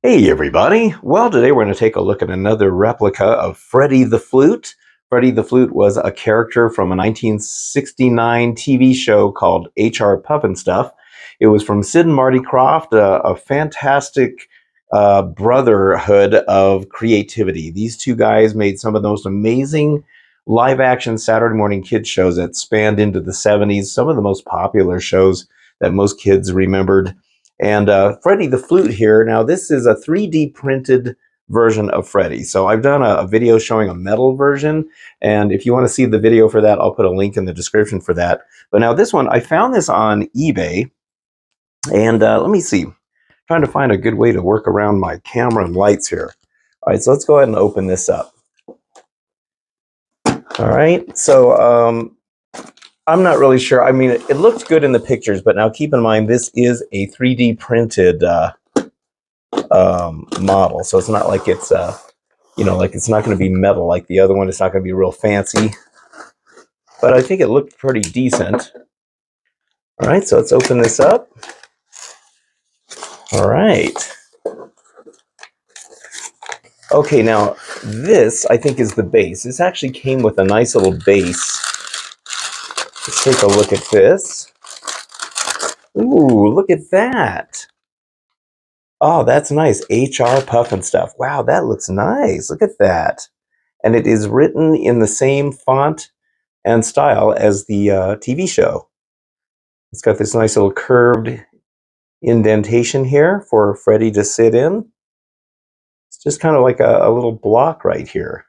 Hey everybody! Well, today we're going to take a look at another replica of Freddy the Flute. Freddy the Flute was a character from a 1969 TV show called H R Pufnstuf. It was from Sid and Marty Krofft, a fantastic brotherhood of creativity. These two guys made some of the most amazing live-action Saturday morning kids shows that spanned into the 70s, some of the most popular shows that most kids remembered. And Freddy the Flute here. Now, this is a 3D printed version of Freddy. So I've done a video showing a metal version. And if you want to see the video for that, I'll put a link in the description for that. But now this one, I found this on eBay. And let me see. I'm trying to find a good way to work around my camera and lights here. All right, so let's go ahead and open this up. All right, so I'm not really sure. I mean, it looks good in the pictures, but now keep in mind, this is a 3D printed model. So it's not like it's, like it's not going to be metal like the other one. It's not going to be real fancy. But I think it looked pretty decent. All right, so let's open this up. All right. Okay, now this, I think, is the base. This actually came with a nice little base. Let's take a look at this. Ooh, look at that. Oh, that's nice. H R Pufnstuf. Wow, that looks nice. Look at that. And it is written in the same font and style as the TV show. It's got this nice little curved indentation here for Freddy to sit in. It's just kind of like a little block right here.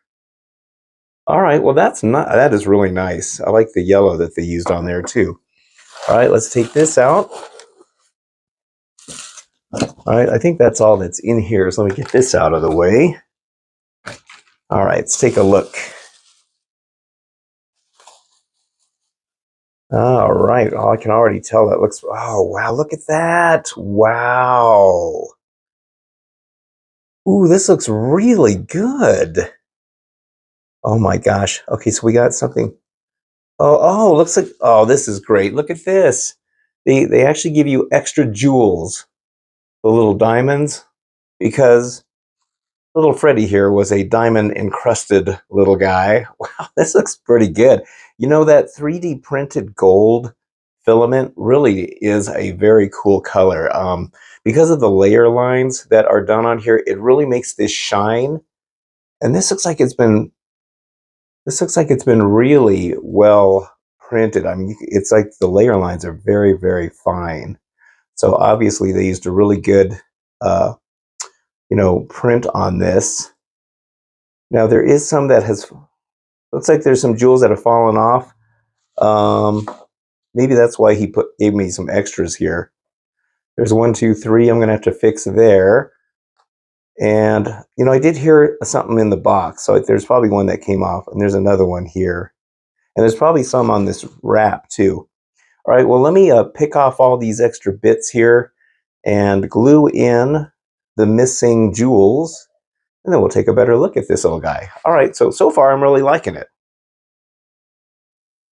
All right, well that is really nice. I like the yellow that they used on there too. All right, let's take this out. All right, I think that's all that's in here. So let me get this out of the way. All right, let's take a look. All right, oh, I can already tell that looks, oh wow, look at that. Wow. Ooh, this looks really good. Oh my gosh. Okay, so we got something. Oh, looks like, oh, this is great. Look at this. They actually give you extra jewels, the little diamonds, because little Freddy here was a diamond encrusted little guy. Wow, this looks pretty good. You know, that 3D printed gold filament really is a very cool color. Because of the layer lines that are done on here, it really makes this shine. And this looks like it's been really well printed. I mean, it's like the layer lines are very, very fine. So obviously they used a really good, print on this. Now there is some that looks like there's some jewels that have fallen off. Maybe that's why he gave me some extras here. There's 1, 2, 3. I'm going to have to fix there. And, I did hear something in the box. So there's probably one that came off. And there's another one here. And there's probably some on this wrap too. All right, well, let me pick off all these extra bits here and glue in the missing jewels. And then we'll take a better look at this little guy. All right, so far I'm really liking it.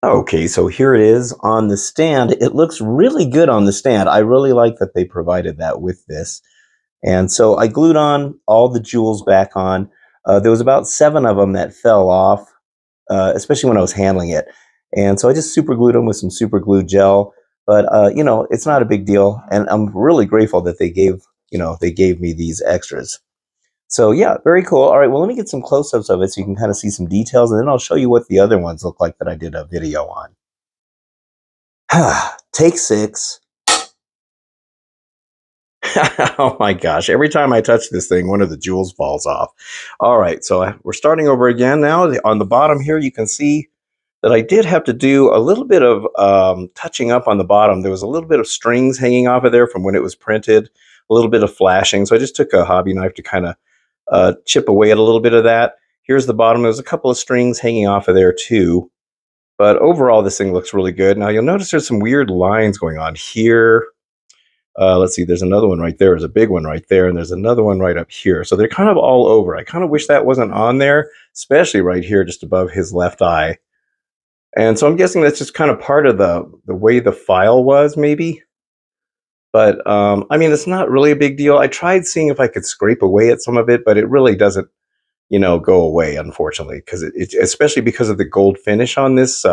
Okay, so here it is on the stand. It looks really good on the stand. I really like that they provided that with this. And so I glued on all the jewels back on. There was about 7 of them that fell off, especially when I was handling it. And so I just super glued them with some super glue gel. But, it's not a big deal. And I'm really grateful that they gave me these extras. So yeah, very cool. All right, well, let me get some close-ups of it so you can kind of see some details. And then I'll show you what the other ones look like that I did a video on. Take 6. Oh my gosh, every time I touch this thing, one of the jewels falls off. All right, so we're starting over again now. On the bottom here, you can see that I did have to do a little bit of touching up on the bottom. There was a little bit of strings hanging off of there from when it was printed, a little bit of flashing. So I just took a hobby knife to kind of chip away at a little bit of that. Here's the bottom. There's a couple of strings hanging off of there too. But overall, this thing looks really good. Now, you'll notice there's some weird lines going on here. Let's see, there's another one right there. There's a big one right there, and there's another one right up here. So they're kind of all over. I kind of wish that wasn't on there, especially right here just above his left eye. And so I'm guessing that's just kind of part of the way the file was, maybe. But I mean, it's not really a big deal. I tried seeing if I could scrape away at some of it, but it really doesn't, go away, unfortunately, because especially because of the gold finish on this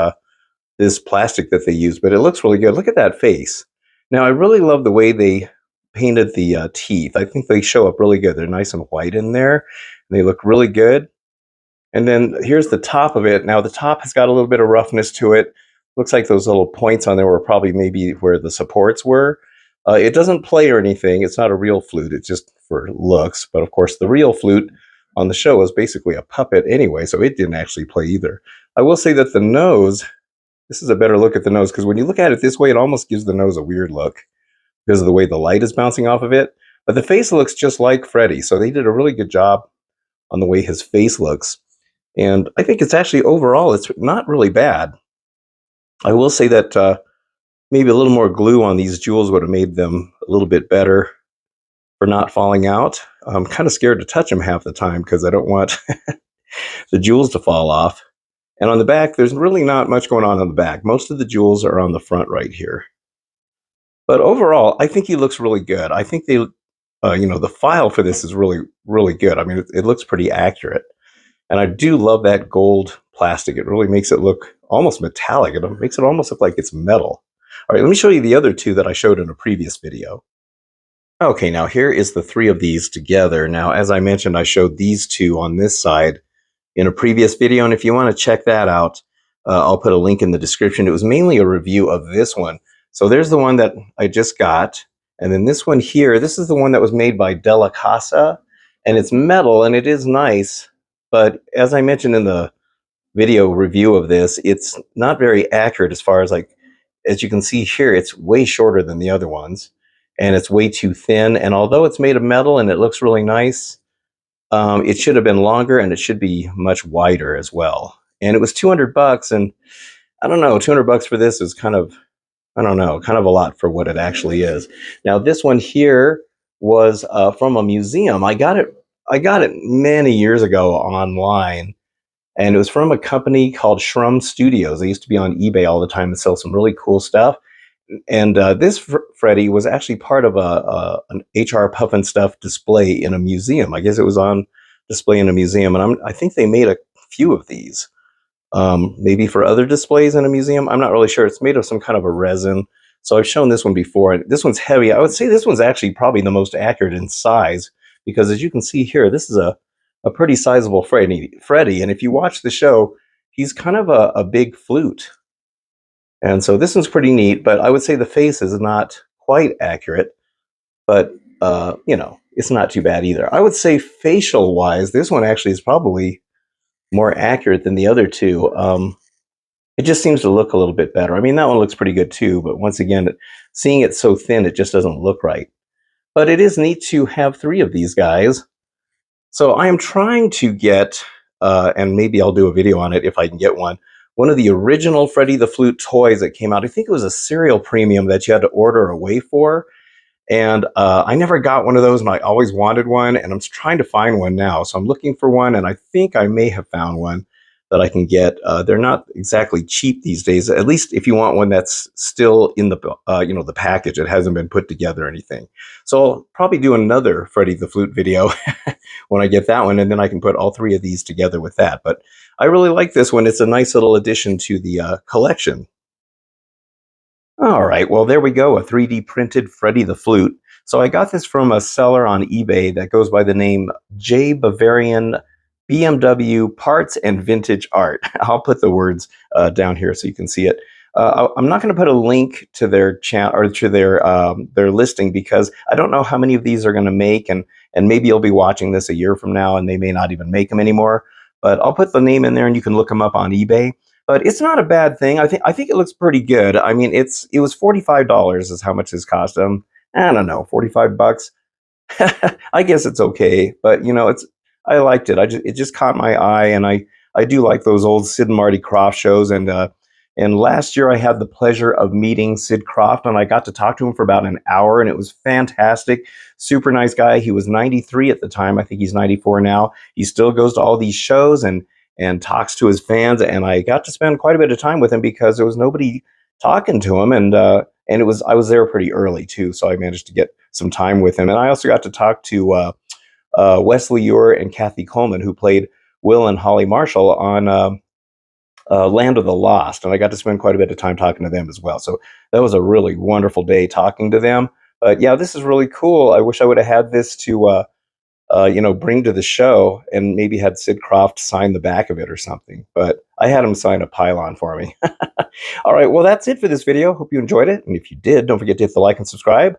plastic that they use. But it looks really good. Look at that face. Now, I really love the way they painted the teeth. I think they show up really good. They're nice and white in there, and they look really good. And then here's the top of it. Now the top has got a little bit of roughness to it. Looks like those little points on there were probably maybe where the supports were. It doesn't play or anything. It's not a real flute. It's just for looks. But of course, the real flute on the show was basically a puppet anyway, so it didn't actually play either. I will say that the nose, this is a better look at the nose, because when you look at it this way, it almost gives the nose a weird look because of the way the light is bouncing off of it. But the face looks just like Freddy, so they did a really good job on the way his face looks. And I think it's actually overall, it's not really bad. I will say that maybe a little more glue on these jewels would have made them a little bit better for not falling out. I'm kind of scared to touch them half the time because I don't want the jewels to fall off. And on the back, there's really not much going on the back. Most of the jewels are on the front right here. But overall, I think he looks really good. I think the file for this is really, really good. I mean, it looks pretty accurate. And I do love that gold plastic. It really makes it look almost metallic. It makes it almost look like it's metal. All right, let me show you the other two that I showed in a previous video. Okay, now here is the three of these together. Now, as I mentioned, I showed these two on this side in a previous video. And if you want to check that out, I'll put a link in the description. It was mainly a review of this one. So there's the one that I just got. And then this one here, this is the one that was made by Della Casa. And it's metal and it is nice. But as I mentioned in the video review of this, it's not very accurate as far as as you can see here, it's way shorter than the other ones. And it's way too thin. And although it's made of metal and it looks really nice, it should have been longer and it should be much wider as well. And it was $200, and I don't know, $200 for this is kind of, I don't know, kind of a lot for what it actually is. Now this one here was from a museum. I got it many years ago online, and it was from a company called Shrum Studios. They used to be on eBay all the time and sell some really cool stuff. And this Freddy was actually part of an H R Pufnstuf display in a museum. I guess it was on display in a museum, and I think they made a few of these, maybe for other displays in a museum. I'm not really sure. It's made of some kind of a resin. So I've shown this one before. This one's heavy. I would say this one's actually probably the most accurate in size, because as you can see here, this is a pretty sizable Freddy. And if you watch the show, he's kind of a big flute. And so this one's pretty neat, but I would say the face is not quite accurate, but it's not too bad either. I would say facial wise, this one actually is probably more accurate than the other two. It just seems to look a little bit better. I mean, that one looks pretty good too, but once again, seeing it so thin, it just doesn't look right. But it is neat to have three of these guys. So I am trying to get, and maybe I'll do a video on it if I can get one of the original Freddy the Flute toys that came out. I think it was a cereal premium that you had to order away for. And I never got one of those, and I always wanted one, and I'm trying to find one now. So I'm looking for one, and I think I may have found one that I can get. They're not exactly cheap these days, at least if you want one that's still in the the package. It hasn't been put together or anything. So I'll probably do another Freddy the Flute video when I get that one, and then I can put all three of these together with that. But I really like this one. It's a nice little addition to the collection. All right, well, there we go, a 3D printed Freddy the Flute. So I got this from a seller on eBay that goes by the name J Bavarian BMW Parts and Vintage Art. I'll put the words down here so you can see it. I'm not going to put a link to their channel or to their listing, because I don't know how many of these are going to make, and maybe you'll be watching this a year from now and they may not even make them anymore. But I'll put the name in there and you can look them up on eBay. But it's not a bad thing. I think it looks pretty good. I mean, it was $45 is how much this cost them. I don't know, $45. I guess it's okay, but I liked it. It just caught my eye, and I do like those old Sid and Marty Krofft shows. And last year I had the pleasure of meeting Sid Krofft, and I got to talk to him for about an hour, and it was fantastic. Super nice guy. He was 93 at the time. I think he's 94 now. He still goes to all these shows and talks to his fans, and I got to spend quite a bit of time with him because there was nobody talking to him, and and I was there pretty early too, so I managed to get some time with him. And I also got to talk to Wesley Ure and Kathy Coleman, who played Will and Holly Marshall on Land of the Lost, and I got to spend quite a bit of time talking to them as well. So that was a really wonderful day talking to them. But yeah, this is really cool. I wish I would have had this to bring to the show, and maybe had Sid Croft sign the back of it or something. But I had him sign a pylon for me. All right, well, that's it for this video. Hope you enjoyed it. And if you did, don't forget to hit the like and subscribe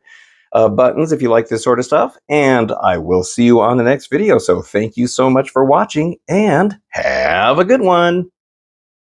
buttons if you like this sort of stuff. And I will see you on the next video. So thank you so much for watching, and have a good one.